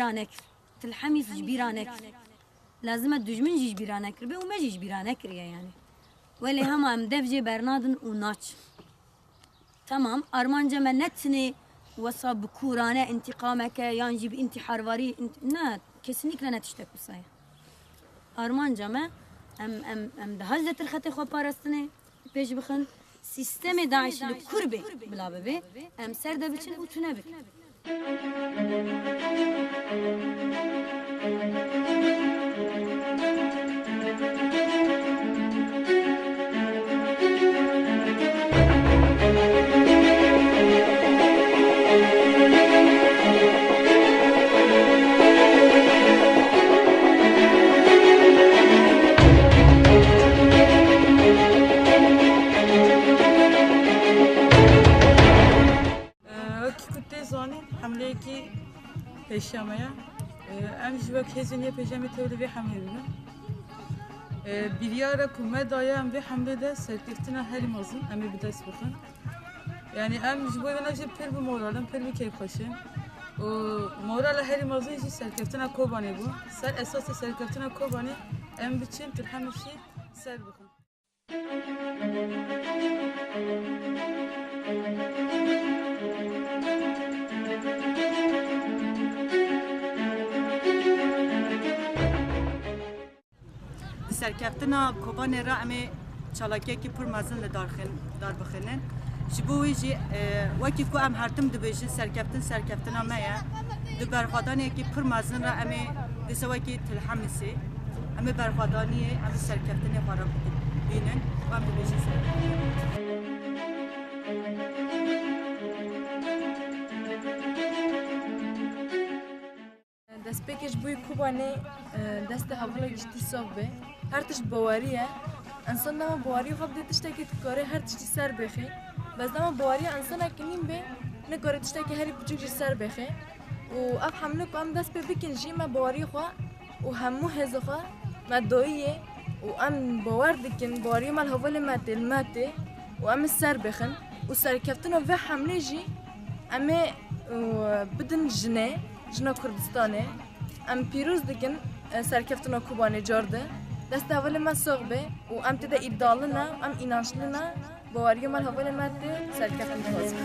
جبیرانه کر تلحمیز جبیرانه کر لازمه دجمن جبیرانه کر به و ما جبیرانه کریه یعنی ولی هم دفجه برنادن و ناچ تمام ارمانجا من نتني وصاب كورانه انتقامك ينجب انت حرواري انت نا kesinlikle netiştek bu sayı. Armanca mı? Em daha zet الخطي خو پارستنه پیش بخن سیستم داعش لکربه بلا ببه em serde biçin utune bik. حملەیەکی پێشەمەیە ئەم ژوەک هێزنیە پێشەمی تەوری vê hemlê bibin biryara ku me daye em vê hemlê de serkeftina herî mezin em ê bi dest bixin yani em ji bo ve jî pir bi moralin pir bi kêfxweşin û morala herî mezin jî serkeftina Kobanê bû ser esasê serkeftina Kobanê em biçin Tirhemîşî ser bixin سرکفتنا کوبانه را امی چالاکی کی پر مزن دار بخنن جبوی جی وقتی کو ام هرتم دبیجی سرکفتنا مایا دبرخدانی کی پر مزن را امی دسوا کی تلحمسی امی برخدانی امی سرکفتنی خراب بینن و ام دبیجی دست پکش بوی کوبانه دست هفته گشتی صبح هر تش باوریه انسان نما باوری خواب دیتشته که کاره هر تشتی سر بخی بس نما باوری انسان کنیم به نکاره تشته که هری پچوک سر بخی و اف حمله کو ام دست به بکن جی ما باوری خوا و همو هزا خوا ما دویه و ام باور دکن باوری مال حوال ماته و ام سر بخن و سر کفتن و حمله جی ام بدن جنه کردستانه ام پیروز دکن سرکفتنا کوبانه جارده دست اول ما صغبه و ام تده ایدالنا ام اینانشلنا باوری مال اول ما سرکفتن خواست